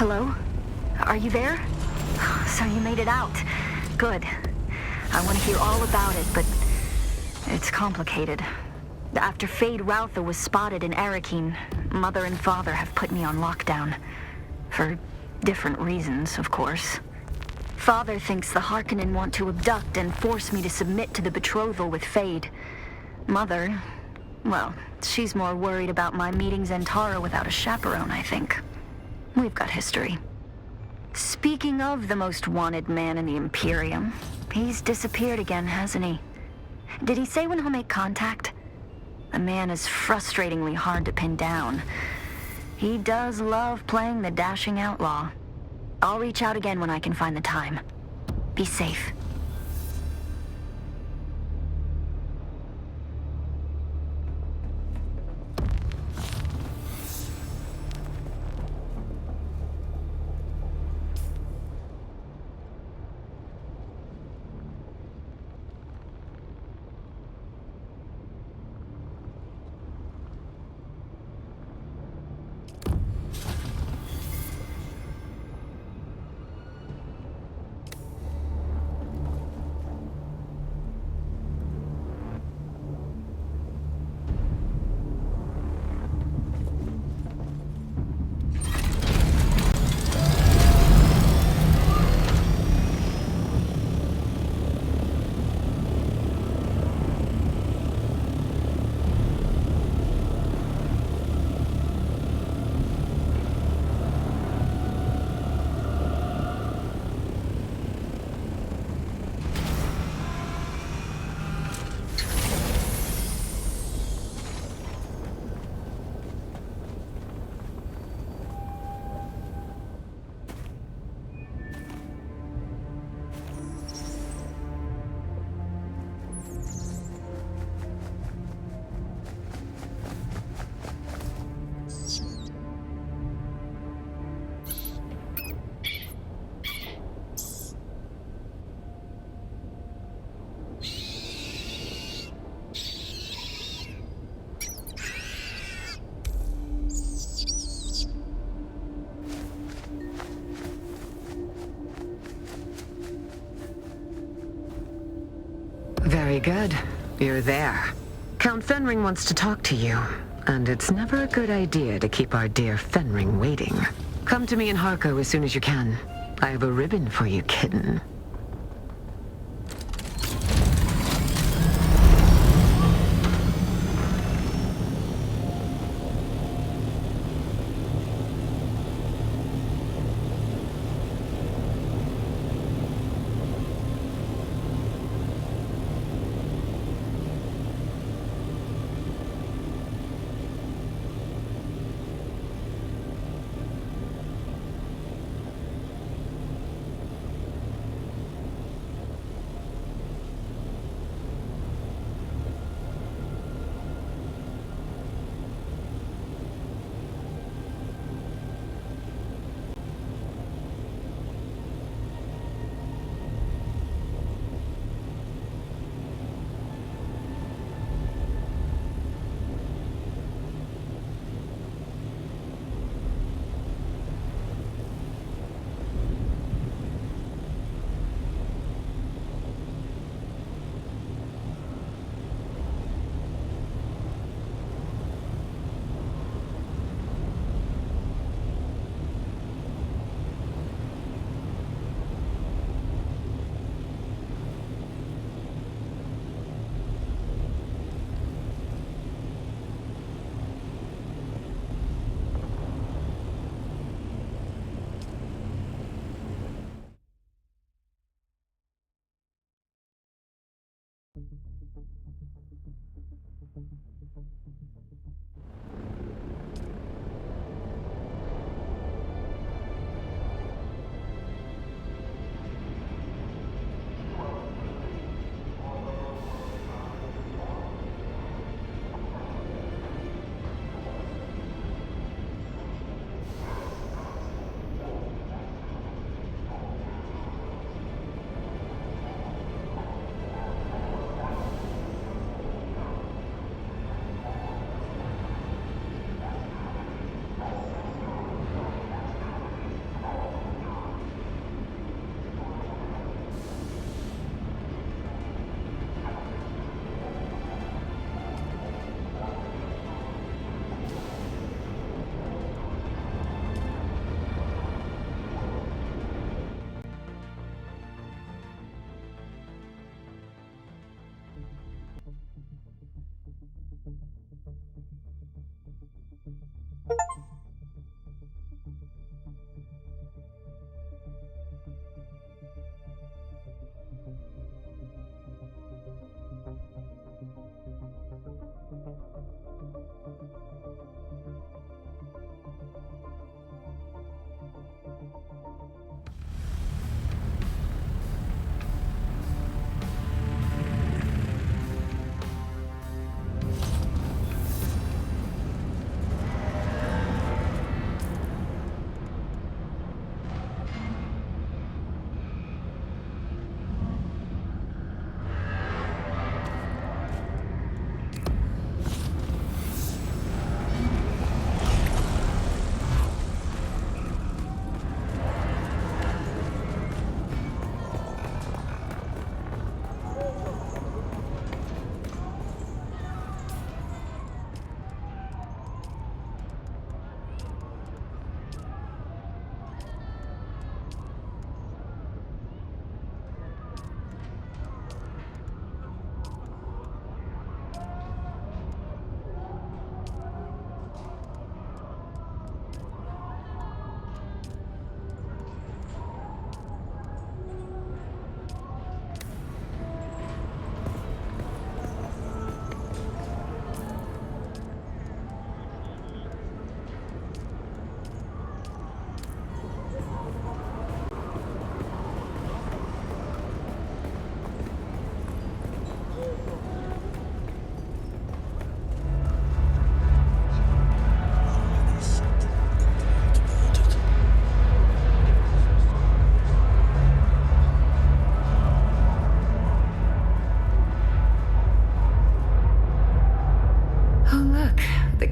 Hello? Are you there? So you made it out. Good. I want to hear all about it, but it's complicated. After Fade Routha was spotted in Arakeen, Mother and Father have put me on lockdown. For different reasons, of course. Father thinks the Harkonnen want to abduct and force me to submit to the betrothal with Fade. Mother, well, she's more worried about my meeting Zentara without a chaperone, I think. We've got history. Speaking of the most wanted man in the Imperium, he's disappeared again, hasn't he? Did he say when he'll make contact? The man is frustratingly hard to pin down. He does love playing the dashing outlaw. I'll reach out again when I can find the time. Be safe. Very good. You're there. Count Fenring wants to talk to you, and it's never a good idea to keep our dear Fenring waiting. Come to me in Harko as soon as you can. I have a ribbon for you, kitten.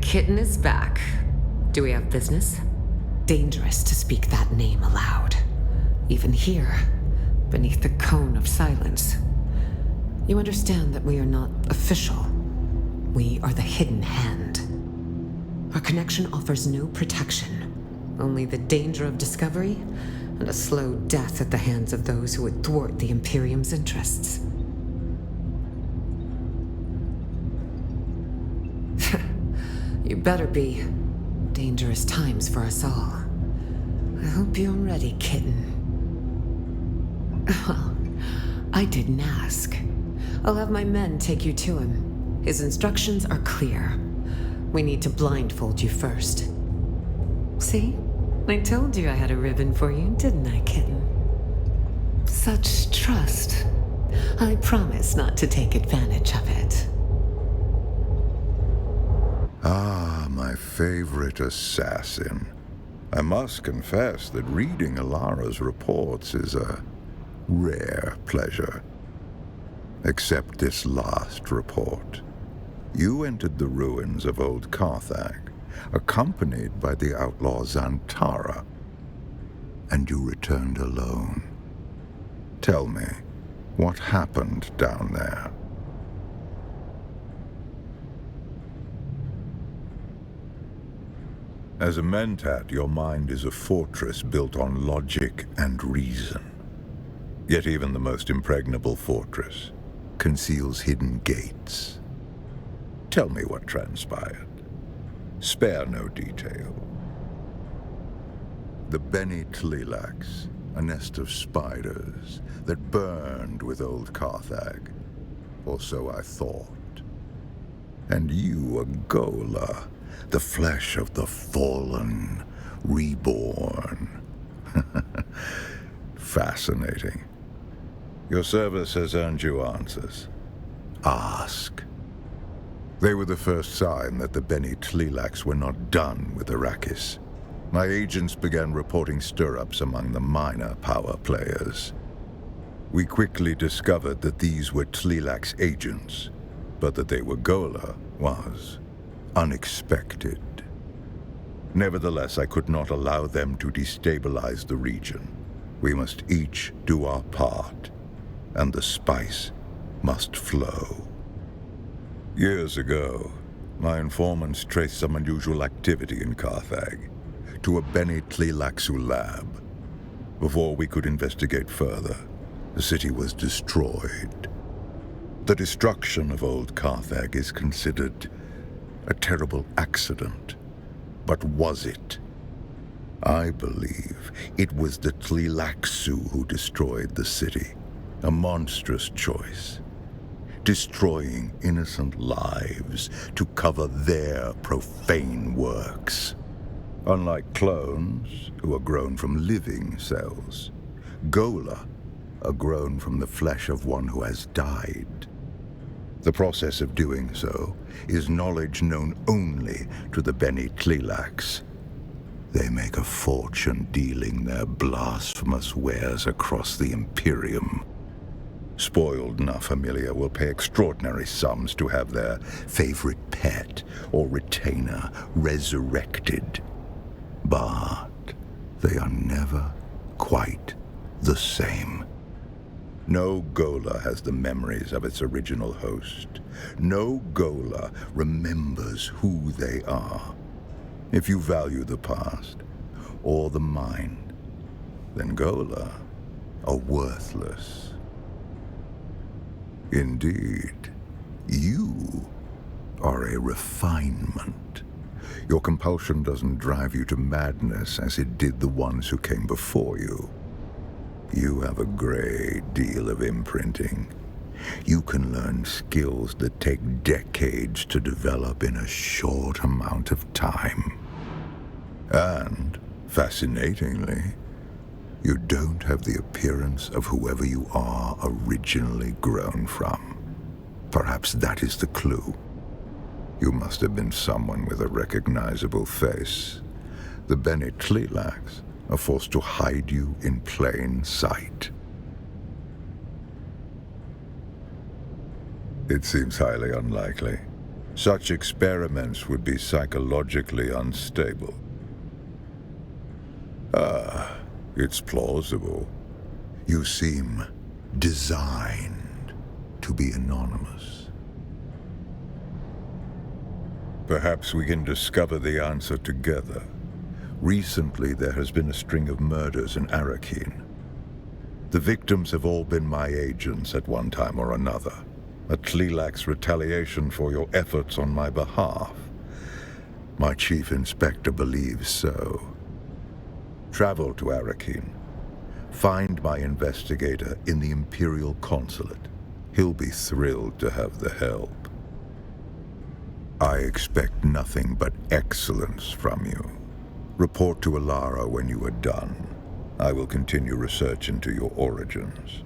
Kitten is back. Do we have business? Dangerous to speak that name aloud. Even here, beneath the cone of silence. You understand that we are not official. We are the Hidden Hand. Our connection offers no protection, only the danger of discovery and a slow death at the hands of those who would thwart the Imperium's interests. You better be. Dangerous times for us all. I hope you're ready, kitten. Well, I didn't ask. I'll have my men take you to him. His instructions are clear. We need to blindfold you first. See? I told you I had a ribbon for you, didn't I, kitten? Such trust. I promise not to take advantage of it. Ah, my favorite assassin. I must confess that reading Alara's reports is a rare pleasure. Except this last report. You entered the ruins of Old Carthag, accompanied by the outlaw Zantara, and you returned alone. Tell me, what happened down there? As a Mentat, your mind is a fortress built on logic and reason. Yet even the most impregnable fortress conceals hidden gates. Tell me what transpired. Spare no detail. The Bene Tleilax, a nest of spiders that burned with Old Carthag, or so I thought. And you, a Gola, the flesh of the fallen, reborn. Fascinating. Your service has earned you answers. Ask. They were the first sign that the Bene Tleilax were not done with Arrakis. My agents began reporting stir-ups among the minor power players. We quickly discovered that these were Tleilax agents, but that they were Gola was unexpected. Nevertheless, I could not allow them to destabilize the region. We must each do our part, and the spice must flow. Years ago, my informants traced some unusual activity in Carthag to a Bene Tleilaxu lab. Before we could investigate further, the city was destroyed. The destruction of Old Carthag is considered a terrible accident. But was it? I believe it was the Tleilaxu who destroyed the city. A monstrous choice. Destroying innocent lives to cover their profane works. Unlike clones, who are grown from living cells, Gola are grown from the flesh of one who has died. The process of doing so is knowledge known only to the Bene Tleilax. They make a fortune dealing their blasphemous wares across the Imperium. Spoiled Na Familia will pay extraordinary sums to have their favorite pet or retainer resurrected. But they are never quite the same. No Gola has the memories of its original host. No Gola remembers who they are. If you value the past, or the mind, then Gola are worthless. Indeed, you are a refinement. Your compulsion doesn't drive you to madness as it did the ones who came before you. You have a great deal of imprinting. You can learn skills that take decades to develop in a short amount of time. And, fascinatingly, you don't have the appearance of whoever you are originally grown from. Perhaps that is the clue. You must have been someone with a recognizable face. The Bene Tleilax are forced to hide you in plain sight. It seems highly unlikely. Such experiments would be psychologically unstable. It's plausible. You seem designed to to be anonymous. Perhaps we can discover the answer together. Recently, there has been a string of murders in Arrakeen. The victims have all been my agents at one time or another. A Tleilax retaliation for your efforts on my behalf. My chief inspector believes so. Travel to Arrakeen. Find my investigator in the Imperial Consulate. He'll be thrilled to have the help. I expect nothing but excellence from you. Report to Alara when you are done. I will continue research into your origins.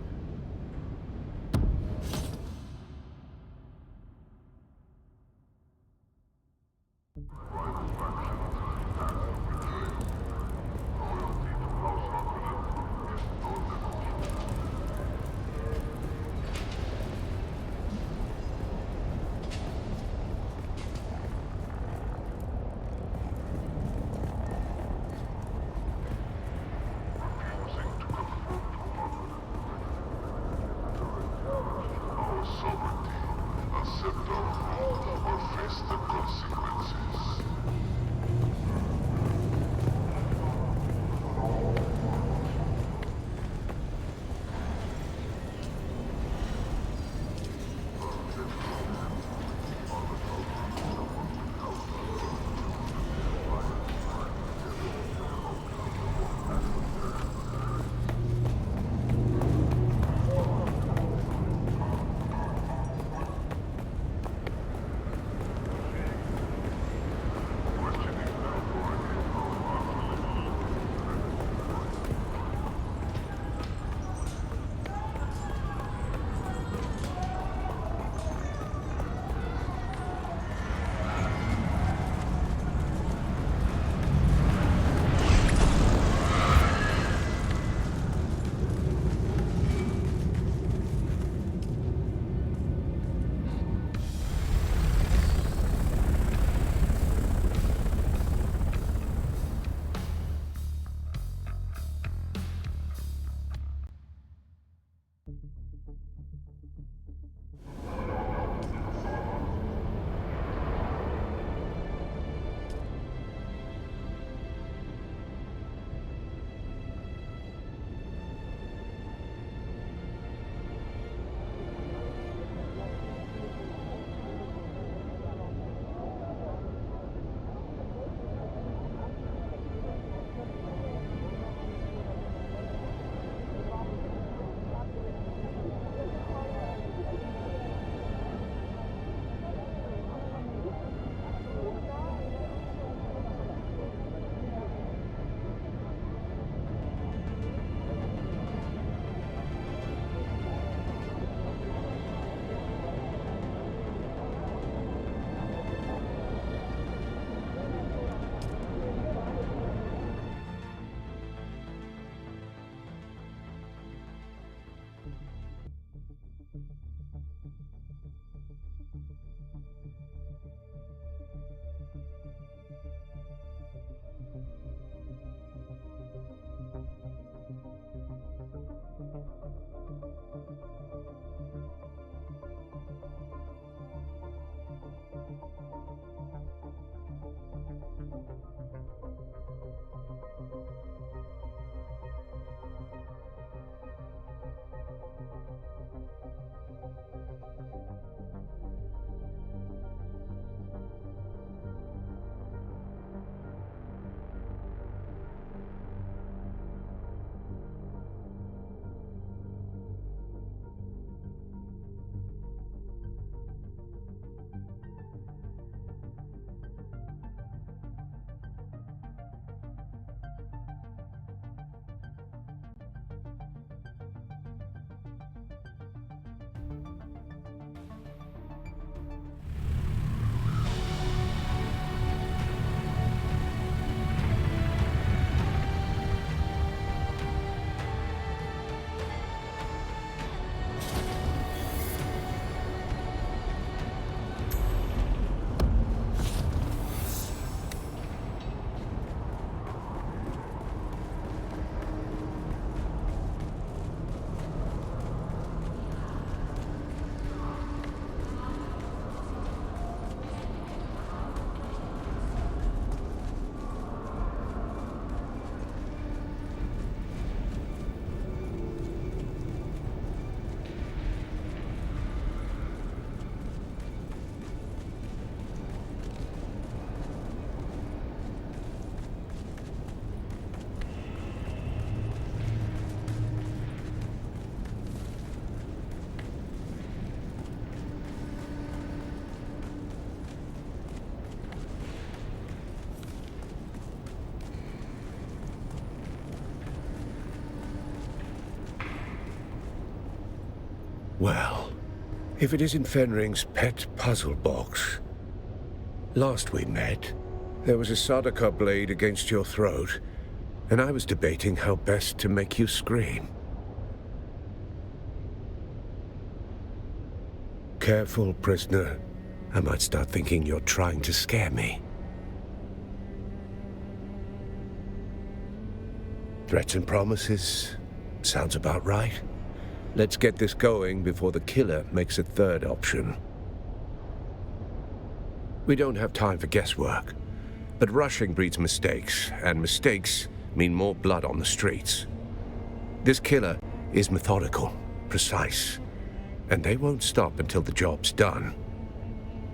Well, if it isn't Fenring's pet puzzle box. Last we met, there was a Sardaukar blade against your throat, and I was debating how best to make you scream. Careful, prisoner. I might start thinking you're trying to scare me. Threats and promises. Sounds about right. Let's get this going before the killer makes a third option. We don't have time for guesswork, but rushing breeds mistakes, and mistakes mean more blood on the streets. This killer is methodical, precise, and they won't stop until the job's done.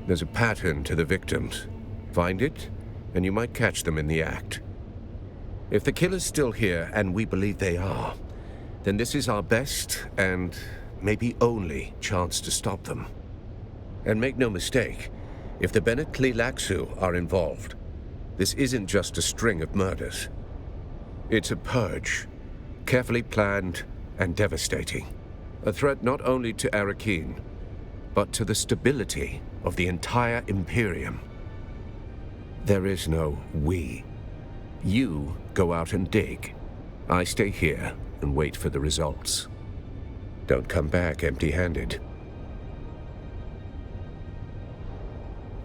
There's a pattern to the victims. Find it, and you might catch them in the act. If the killer's still here, and we believe they are, then this is our best and maybe only chance to stop them. And make no mistake, if the Bene Tleilaxu are involved, this isn't just a string of murders. It's a purge, carefully planned and devastating. A threat not only to Arakeen, but to the stability of the entire Imperium. There is no we. You go out and dig. I stay here and wait for the results. Don't come back empty-handed.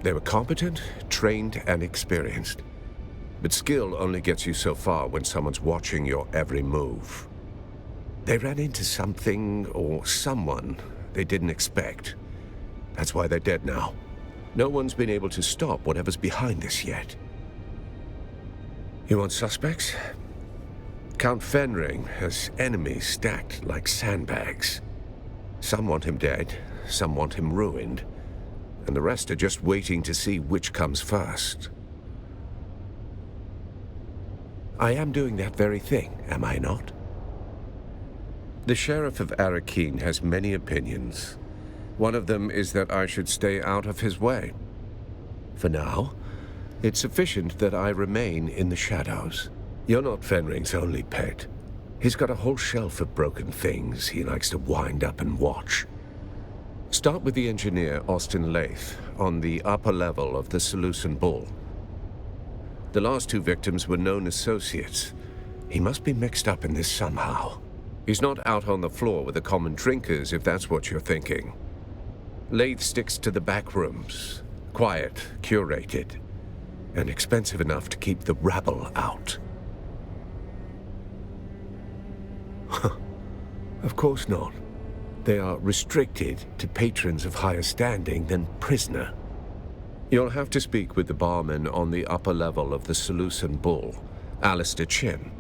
They were competent, trained, and experienced. But skill only gets you so far when someone's watching your every move. They ran into something or someone they didn't expect. That's why they're dead now. No one's been able to stop whatever's behind this yet. You want suspects? Count Fenring has enemies stacked like sandbags. Some want him dead, some want him ruined, and the rest are just waiting to see which comes first. I am doing that very thing, am I not? The Sheriff of Arakeen has many opinions. One of them is that I should stay out of his way. For now, it's sufficient that I remain in the shadows. You're not Fenring's only pet. He's got a whole shelf of broken things he likes to wind up and watch. Start with the engineer, Austin Lath, on the upper level of the Seleucid Bull. The last two victims were known associates. He must be mixed up in this somehow. He's not out on the floor with the common drinkers, if that's what you're thinking. Lath sticks to the back rooms, quiet, curated, and expensive enough to keep the rabble out. Of course not. They are restricted to patrons of higher standing than prisoner. You'll have to speak with the barman on the upper level of the Seleucid Bull, Alistair Chin.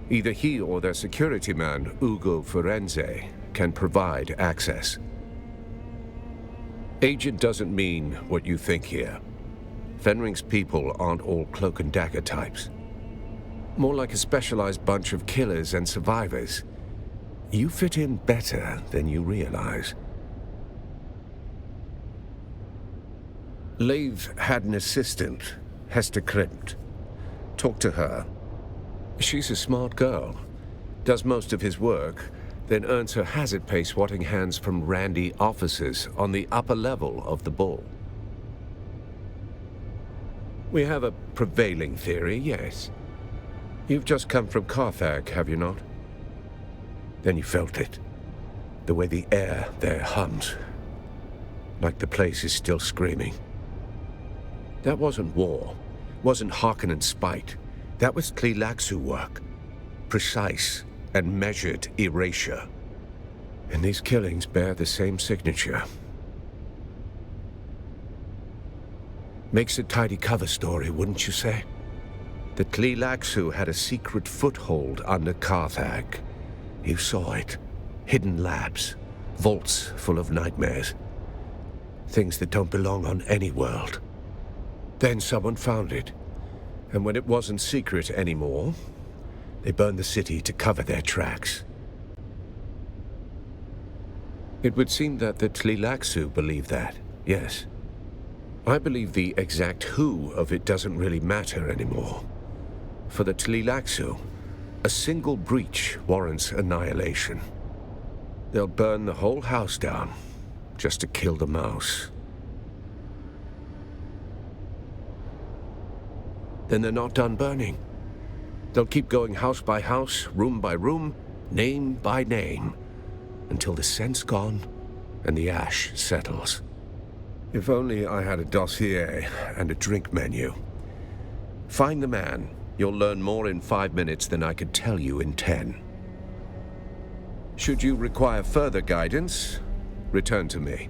Either he or their security man, Ugo Firenze, can provide access. Agent doesn't mean what you think here. Fenring's people aren't all cloak and dagger types. More like a specialized bunch of killers and survivors. You fit in better than you realize. Lath had an assistant, Hester Krimt. Talk to her. She's a smart girl. Does most of his work, then earns her hazard pay swatting hands from randy officers on the upper level of the Bull. We have a prevailing theory, yes. You've just come from Carthag, have you not? Then you felt it. The way the air there hums. Like the place is still screaming. That wasn't war. Wasn't Harkonnen spite. That was Tleilaxu work. Precise and measured erasure. And these killings bear the same signature. Makes a tidy cover story, wouldn't you say? The Tleilaxu had a secret foothold under Carthag. You saw it. Hidden labs. Vaults full of nightmares. Things that don't belong on any world. Then someone found it. And when it wasn't secret anymore, they burned the city to cover their tracks. It would seem that the Tleilaxu believe that, yes. I believe the exact who of it doesn't really matter anymore. For the Tleilaxu, a single breach warrants annihilation. They'll burn the whole house down just to kill the mouse. Then they're not done burning. They'll keep going house by house, room by room, name by name, until the scent's gone and the ash settles. If only I had a dossier and a drink menu. Find the man. You'll learn more in 5 minutes than I could tell you in 10. Should you require further guidance, return to me.